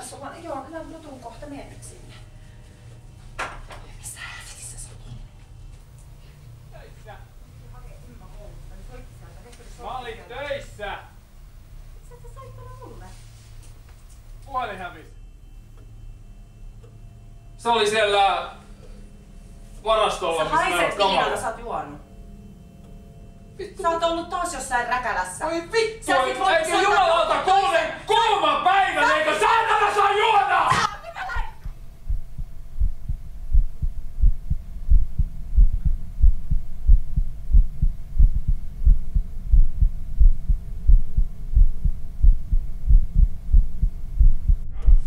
Mitäs sulla on? Joo, mä tuun kohta menet sinne. Missä helvetissä sä oot? Töissä. Mä olin töissä. Miksi sä soittanut mulle? Puhelin hävisi. Se oli siellä varastolla, Sä haiset viinalta, sä oot juonut. Vittu. Sä oot ollut taas jossain räkälässä. Oi vittu! Eikö jumalauta kuuma päivän, eikö saatana saa juoda?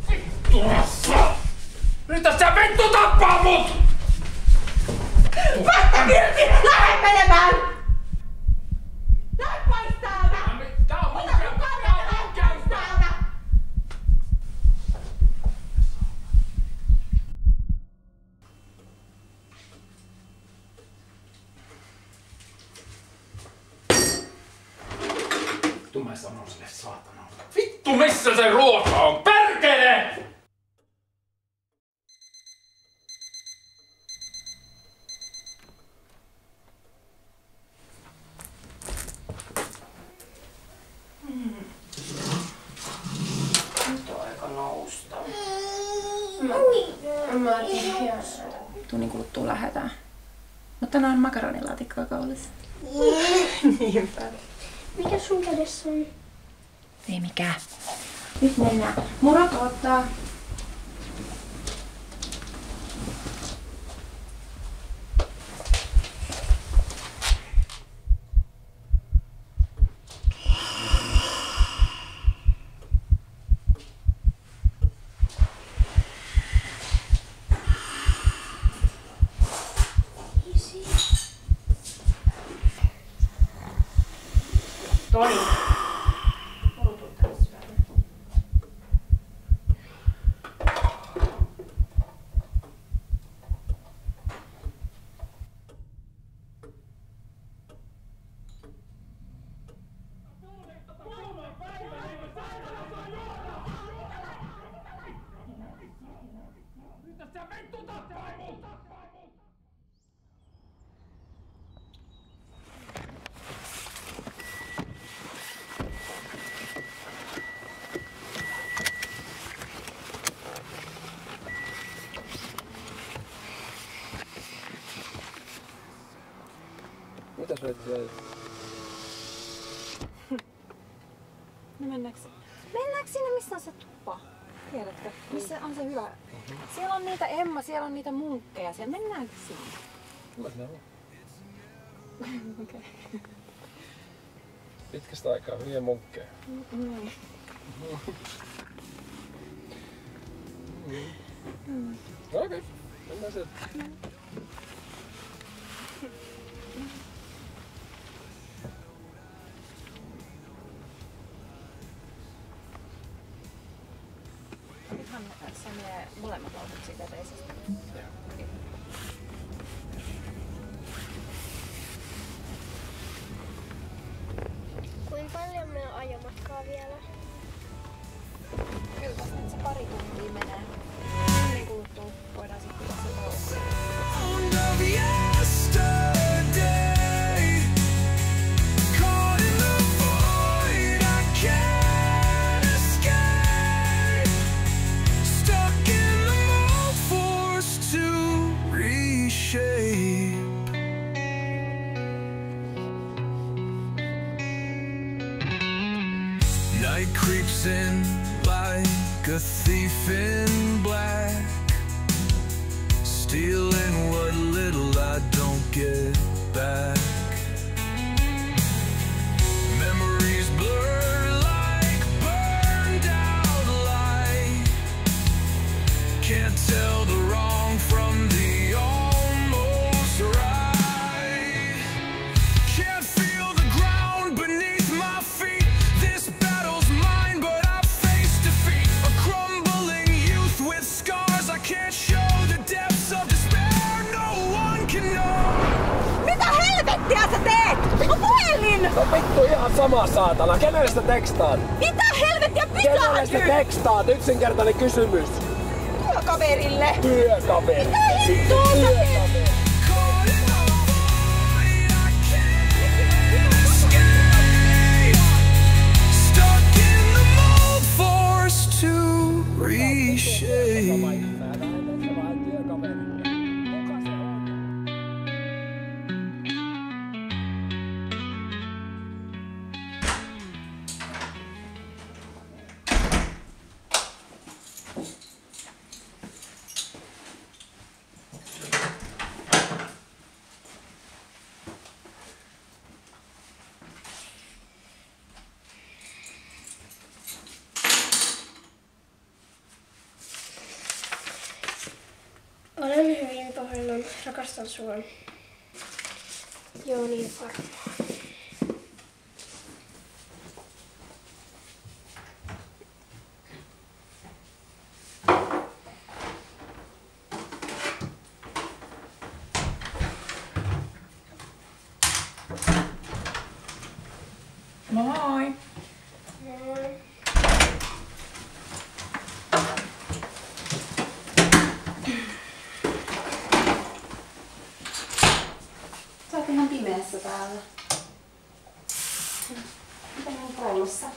Vittuassa! Yritä sä vittu tappaa mut! Päästä Virpi! Lähde menemään! Lähde pois täältä! Tää on mun kämppä! Vittu mä sanon sille saatana. Vittu missä se ruoka on? Perkele! Nyt on aika nousta. Mä tiedän. Tunnin kuluttua lähdetään. Mutta tänään on makaronilaatikkoa kaulissa. Niinpä. Mikä sun kädessä on? Ei mikään. Nyt mennään. Murat ottaa. Toni. Murutu tänne syömään. Mitä sä et siellä? No mennäänkö sinne, missä on se tupa? Tiedätkö? Missä on se hyvä? Siellä on niitä Emma, siellä on niitä munkkeja. Siellä mennäänkö sinne? Mä sinä olen. Okei. Pitkästä aikaa hyviä munkkeja. Okei, mennään sieltä. Nythän se menee molemmat lautut siitä eteisesti. Kuinka paljon meillä on ajomatkaa vielä? Kyllä tästä nyt se pari tuntia menee. Niin kuluttua voidaan sitten pitää se tauko. Night creeps in like a thief in black, stealing what little I don't get back. Memories blur like burned out light, can't tell the wrong from the almost right. Can't feel the ground beneath my feet. This battle's mine, but I face defeat. A crumbling youth with scars. I can't show the depths of despair. No one can know. Mitä helvettiä? Vittu ihan sama saatana. Kenelle sä tekstaat? Mitä helvettiä Kenelle sä tekstaat? Yksinkertainen kysymys. Työkaverille. Työkaveri. Hittoa sä Työkaveri. Stuck in the mold, forced to reshape. Olen hyvin pahoillani. Rakastan sua. Joo, niin varmaan. Moi. Sä oot ihan pimeässä täällä. Miten on koulussa?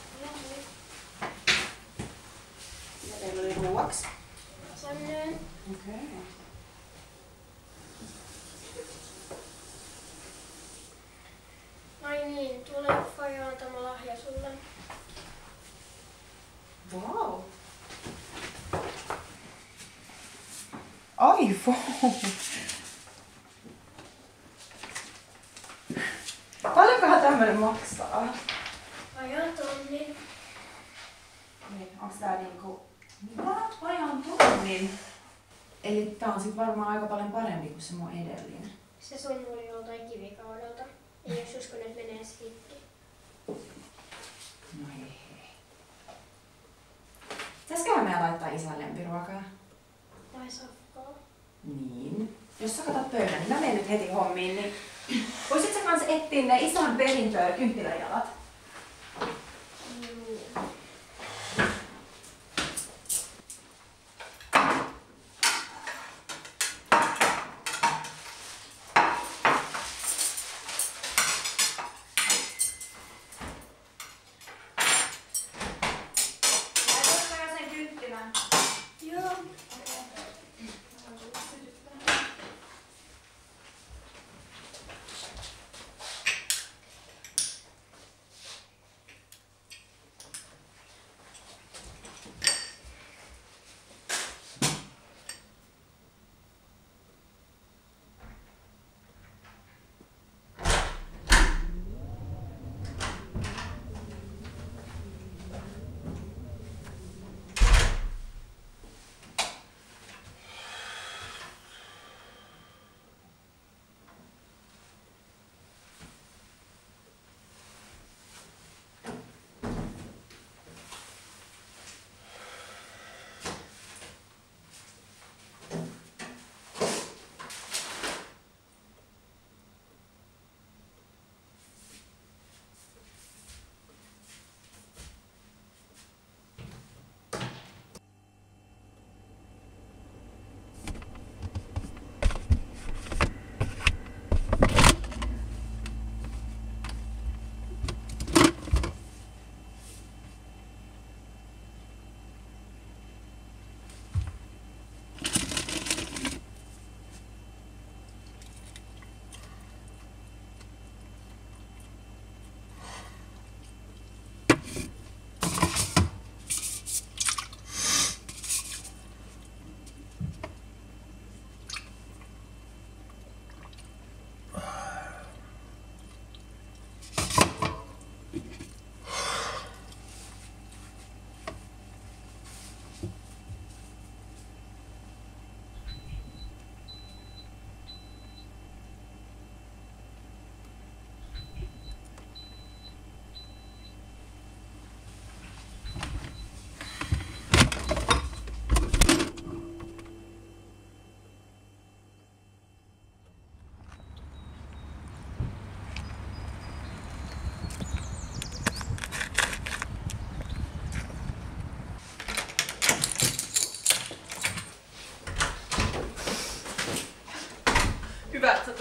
Mitä teillä oli ruuaksi? Lasagneen. Okei. Ai niin, tule Faija antama lahja sulle. Wow. iPhone. Paljonkohan tämmönen maksaa? Vajaan tonnin. Niin, onks tää niinku... What? Vajaan tonnin? Eli tää on sit varmaan aika paljon parempi kuin se mun edellinen. Se sun oli joltain kivikaudelta. Ei jos usko, että menee rikki. No hei. Pitäisköhän meidän laittaa isän lempiruokaa? Vai safkaa? Niin. Jos sä katot pöydän, niin mä menen nyt heti hommiin, niin voisit sä kans etsiä ne isän kynttiläjalat?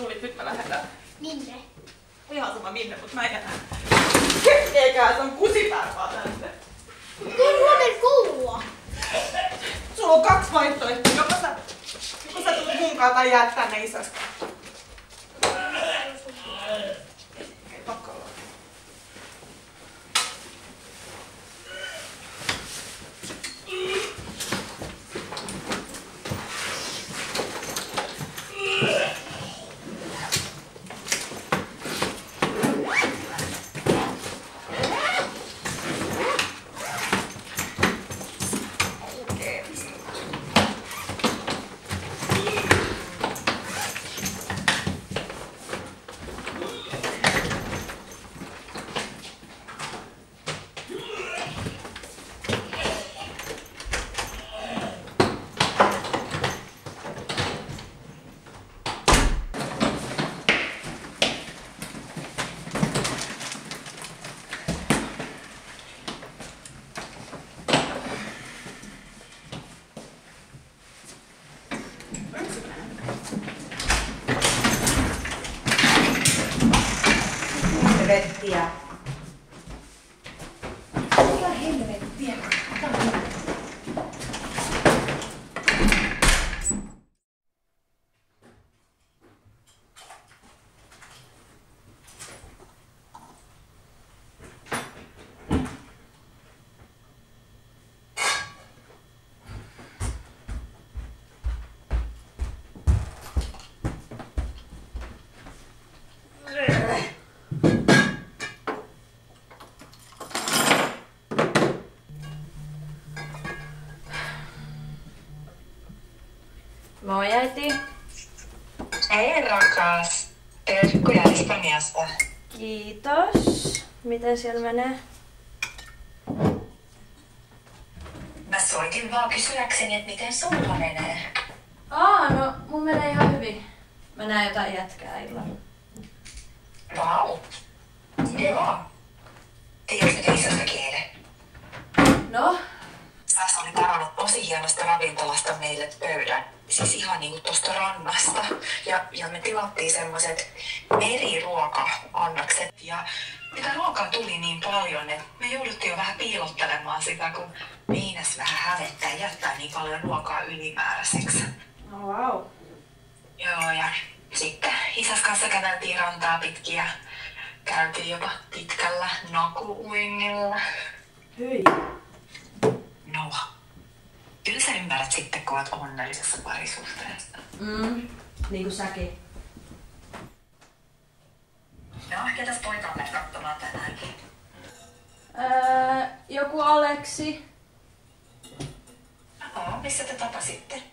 tulit, nyt mä lähdetään. Minne? Ihan sama minne, mut mä en enää. Eikä se on kusipääpää tänne. Tuon huomenna koulua. Sulla on 2 vaihtoehtoa. Joko sä tulet munkaan tai jäät tänne isäs. Ei pakko olla. Helvettiä. Mitä helvettiä? Moi äiti. Hei rakas. Terkkuja Espanjasta. Kiitos. Miten siellä menee? Mä soitin vaan kysyäkseni, että miten sulla menee. No mun menee ihan hyvin. Mä näen jotain jätkää illalla. Vau. Joo. Tiedätkö isästä kielen? No? Sä oli tarannut tosi hienosta ravintolasta meille pöydän. Siis ihan niinku tosta rannasta. Ja me tilattiin semmoset meriruoka-annokset. Ja mitä ruokaa tuli niin paljon, että me jouduttiin jo vähän piilottelemaan sitä, kun meinas vähän hävettää ja jättää niin paljon ruokaa ylimääräiseksi. No wow. Joo, ja sitten isäs kanssa käveltiin rantaa pitkin ja käytiin jopa pitkällä naku-uinnilla. Hyi. No, kyllä sä ymmärrät sitten, kun oot onnellisessa parisuhteessa. Niin kuin säkin. No, ketäs poika on katsomaan tänäänkin? Joku Aleksi. Missä te tapasitte?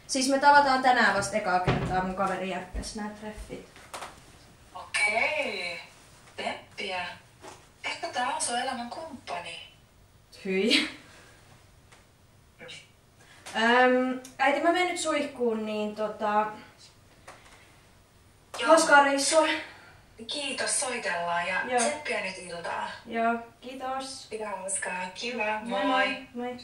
Siis me tavataan tänään vasta ekaa kertaa, mun kaveri järkkäs nää treffit. Okei. Peppiä. Ehkä tää on sun elämän kumppani. Hyi. Äiti, mä menen nyt suihkuun, niin hauskaa reissua. Kiitos, soitellaan ja Joo. tsemppiä nyt iltaa. Joo, kiitos. Pidä hauskaa. Kiva. Moi moi. Moi.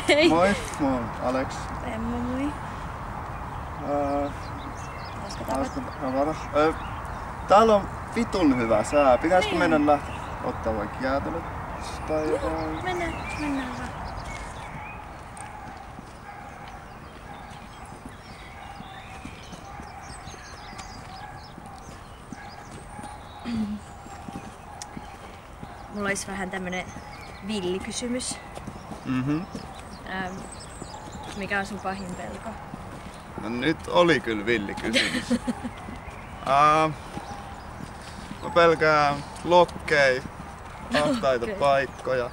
Hei. Moi, mä oon Alex. Emma, moi. Hauska tavata. Täällä on vitun hyvä sää. Pitäisikö meidän lähteä ottaa vaikka jäätelöt tai jotain? Mennään vaan. Mulla olisi vähän tämmönen villikysymys. Mikä on sun pahin pelko? No nyt oli kyllä villikysymys. Mä pelkään lokkeja, ahtaita paikkoja,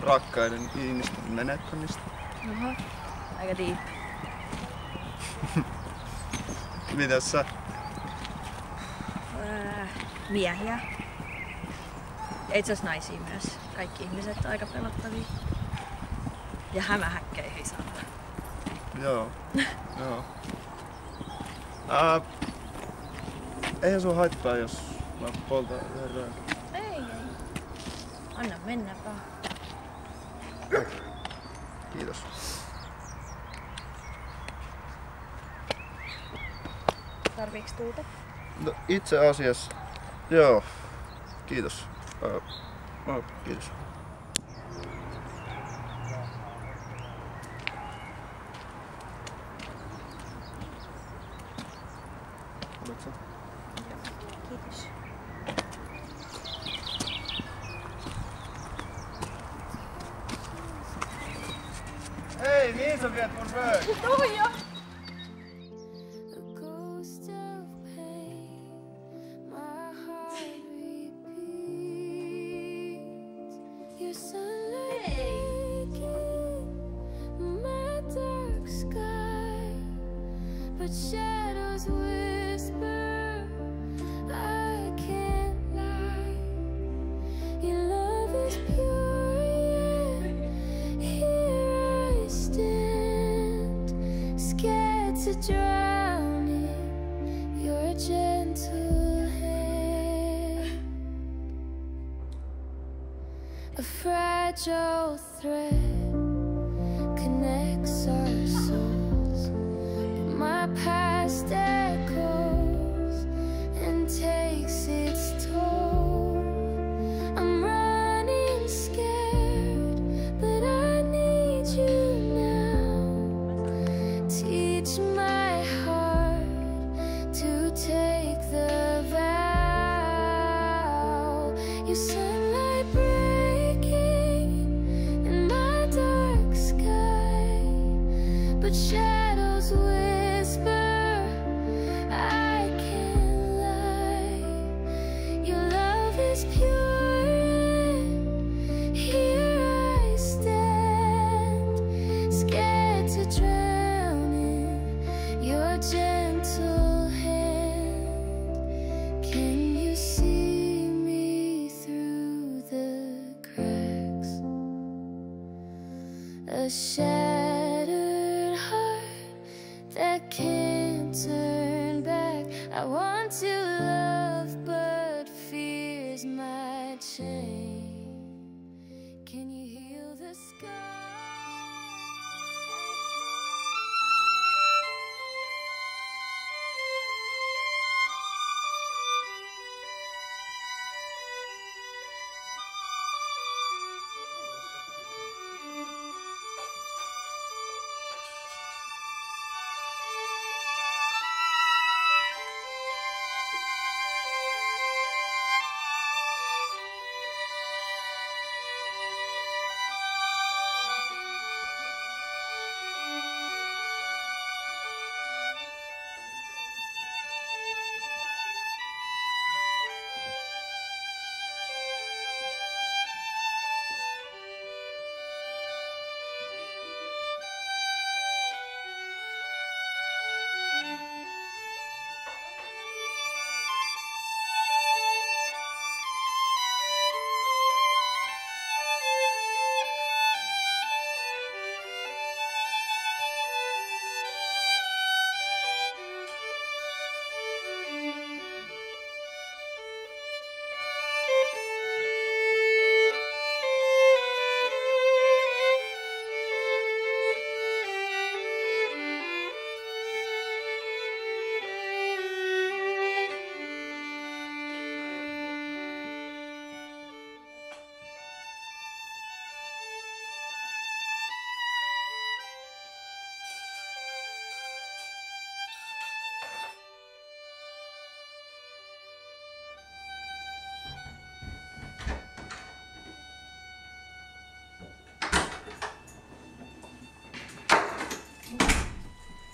rakkaiden ihmisten menettämistä. Oho, aika deep. Mitäs sä? Miehiä. Ja itse asiassa naisia myös. Kaikki ihmiset on aika pelottavia. Ja hämähäkkeihin saattaa. Joo. Eihän sun haittaa, jos mä poltan yhden röökin. Ei. Anna mennä vaan. Kiitos. Tarviiks tuuta? No, itse asiassa, joo. Kiitos. Kiitos. Oletko? Kiitos. Hei, mihin sä viet mun röökin? Tuija! Shadows whisper, I can't lie. Your love is pure, and here I stand, scared to drown in your gentle hand. A fragile thread connects our souls. My past echoes and takes its toll. I'm running scared, but I need you now. Teach my heart to take the vow. Your sunlight breaking in my dark sky, but shadows will. I can't lie. Your love is pure, and here I stand, scared to drown in your gentle hand. Can you see me through the cracks? A shattered heart that can't turn back. I want to love, but fear's my chain. Can you heal the scars?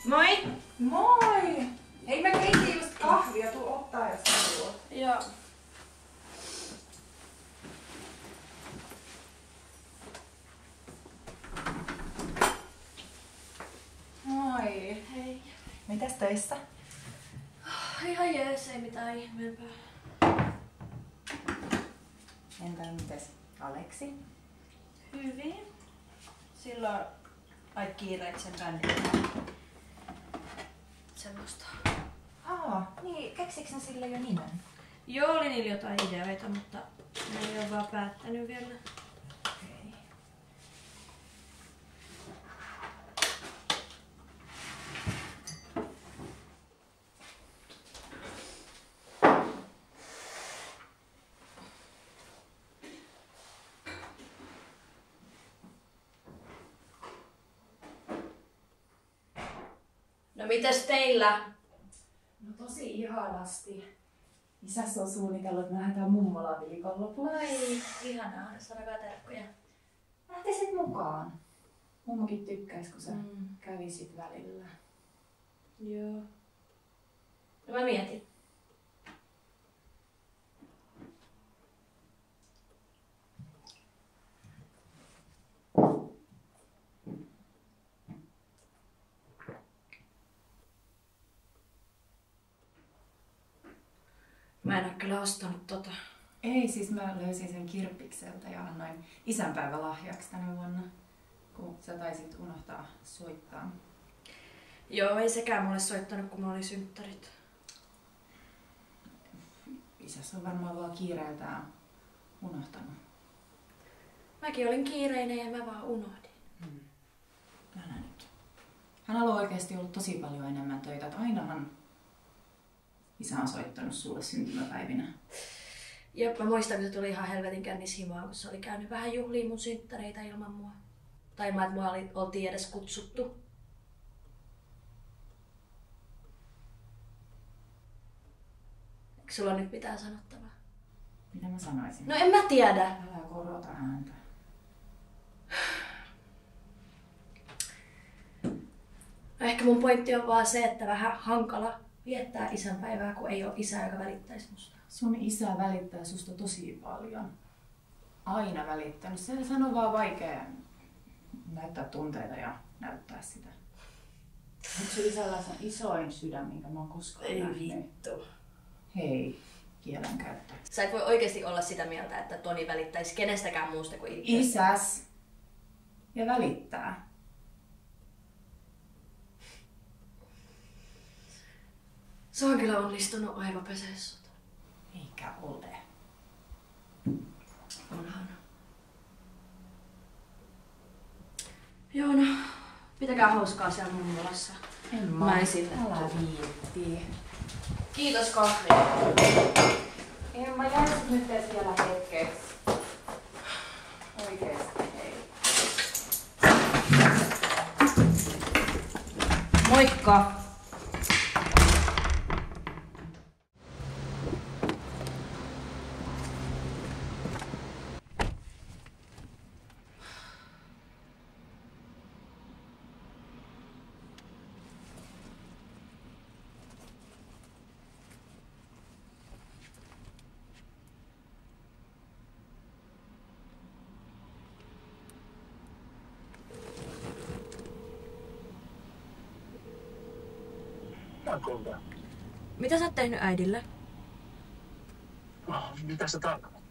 Moi! Moi! Hei, mä keitin just kahvia. Tuu ottaa, jos haluat. Joo. Moi. Hei. Mitäs töissä? Ihan jees, ei mitään ihmeempää. Entä mites Aleksi? Hyvin. Silloin aika kiireet sen bändin. Semmosta. Niin, keksiks ne sille jo nimen? Joo, oli niillä jotain ideoita, mutta ne ei ole vaan päättänyt vielä. Okei. No mitäs teillä? No tosi ihanasti. Isäs on suunnitellut, että me lähdetään mummolaan viikonlopulla. Ai, ihanaa. Sanokaa terkkuja. Lähtisit mukaan. Mummokin tykkäis, kun sä kävisit välillä. Joo. No mä mietin. Mä en oo kyllä ostanut tota. Ei, siis mä löysin sen kirppikseltä ja annoin isänpäivälahjaksi tänä vuonna, kun sä taisit unohtaa soittaa. Joo, ei sekään mulle soittanut, kun mulla oli synttärit. Isäs on varmaan vaan kiireiltään unohtanut. Mäkin olin kiireinen ja mä vaan unohdin. Älä nyt. Hänellä on oikeasti ollut tosi paljon enemmän töitä, että ainahan isä on soittanut sulle syntymäpäivinä. Jep, mä muistan, kun se tuli ihan helvetin kännishimaa, kun se oli käynyt vähän juhliin mun synttäreitä ilman mua. Tai ilman, että mua oltiin edes kutsuttu. Eikö sulla nyt mitään sanottavaa? Mitä mä sanoisin? No en mä tiedä. Älä korota ääntä. No ehkä mun pointti on vaan se, että vähän hankala viettää isänpäivää, kun ei ole isää, joka välittäisi musta. Sun isä välittää susta tosi paljon. Aina välittänyt. Se on vaan vaikea näyttää tunteita ja näyttää sitä. Nyt sun isällä on isoin sydän, minkä mä oon koskaan nähnyt. Vittu. Hei, kielenkäyttö. Sä et voi oikeesti olla sitä mieltä, että Toni välittäisi kenestäkään muusta kuin itse. Isäs. Ja välittää. Se on kyllä onnistunut aivopeseessä. Eikä ole. Onhan. Joo, no. Pitäkää hauskaa siellä mummolassa. Mä en sinne Älä viitti. Kiitos kahvi. Emma, jäisit nyt edes vielä hetkeksi. Oikeesti, hei. Moikka! Mitä sä oot tehnyt äidille? Mitä sä tarkoitat?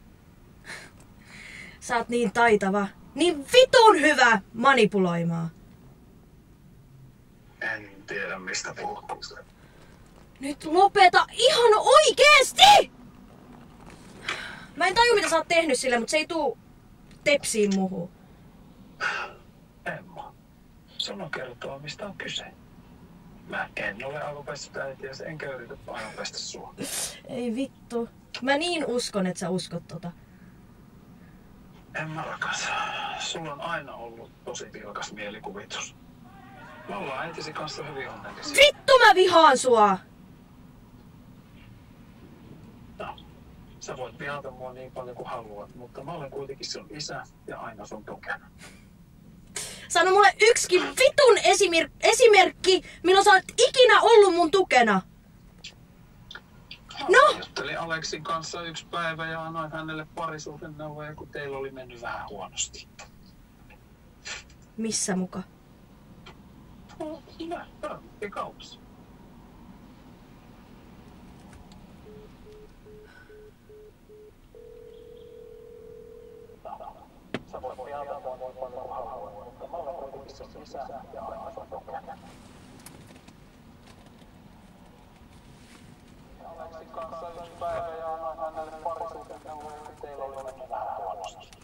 Sä oot niin taitava, niin vitun hyvä manipuloimaan. En tiedä mistä puhut. Nyt lopeta ihan oikeesti! Mä en taju mitä sä oot tehnyt sille, mutta se ei tuu tepsiin muhun. Emma, sun on kerrottava mistä on kyse. Mä en ole aivopestä äitiä, enkä yritä aivopestä sua. Ei vittu. Mä niin uskon, että sä uskot tota. Emma rakas, sulla on aina ollut tosi vilkas mielikuvitus. Me ollaan äitisi kanssa hyvin onnellisia. Vittu mä vihaan sua! No, sä voit vihata mua niin paljon kuin haluat, mutta mä olen kuitenkin sun isä ja aina sun tukena. Sano mulle yksikin vitun esimerkki, milloin sä oot ikinä ollut mun tukena. No? Juttelin Aleksin kanssa yksi päivä ja annoin hänelle parisuhdeneuvoja, kun teillä oli mennyt vähän huonosti. Missä muka? No, siinä kaupassa. Sä voit jäädä paljon kuin haluat, mutta mä olen kuitenkin se sisään ja aina sun tukena. Aleksin kanssa yksi päivä ja annoin hänelle parisuhdeneuvoja, kun teillä oli mennyt vähän huonosti.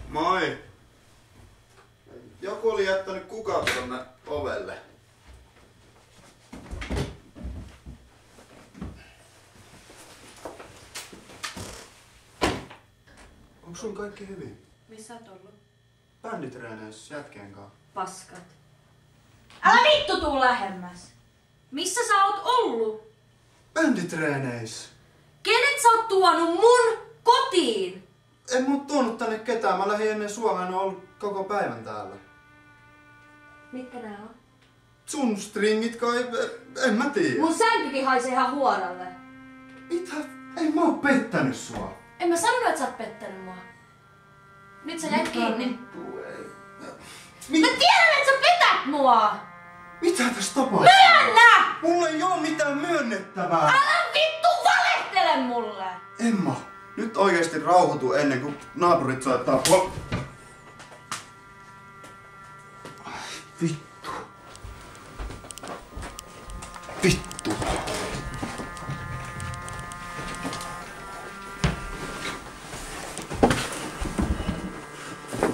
Moi! Joku oli jättänyt kukat tonne ovelle. Onko sun kaikki hyvin? Missä oot ollut? Bänditreeneissä jätkien kanssa. Paskat. Älä vittu tuu lähemmäs! Missä sä oot ollut? Bänditreeneissä. Kenet sä oot tuonut mun kotiin? En mä tuonut tänne ketään. Mä lähdin ennen Suomeen, on ollut koko päivän täällä. Mitkä nää on? Sun stringit kai, en mä tiedä. Mun sänkykin haisee ihan huoralle. Mitä? Ei mä oo pettänyt sua. En mä sanonut, että sä oot pettänyt mua. Nyt sä jäät kiinni. Mä tiedän, että sä petät mua! Mitä tässä tapahtuu? Myönnä! Mulla ei oo mitään myönnettävää. Älä vittu valehtele mulle! Emma, nyt oikeesti rauhoitu ennen kuin naapurit soittaa Ai, vittu. Vittu.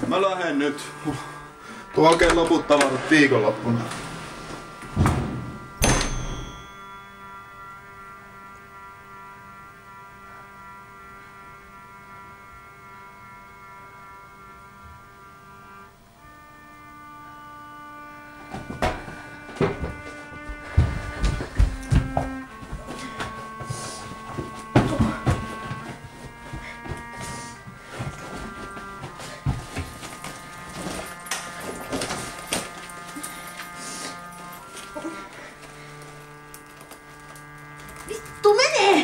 Mä lähden nyt. Tuo oikein loput tavarat viikonloppuna. Tuu menee!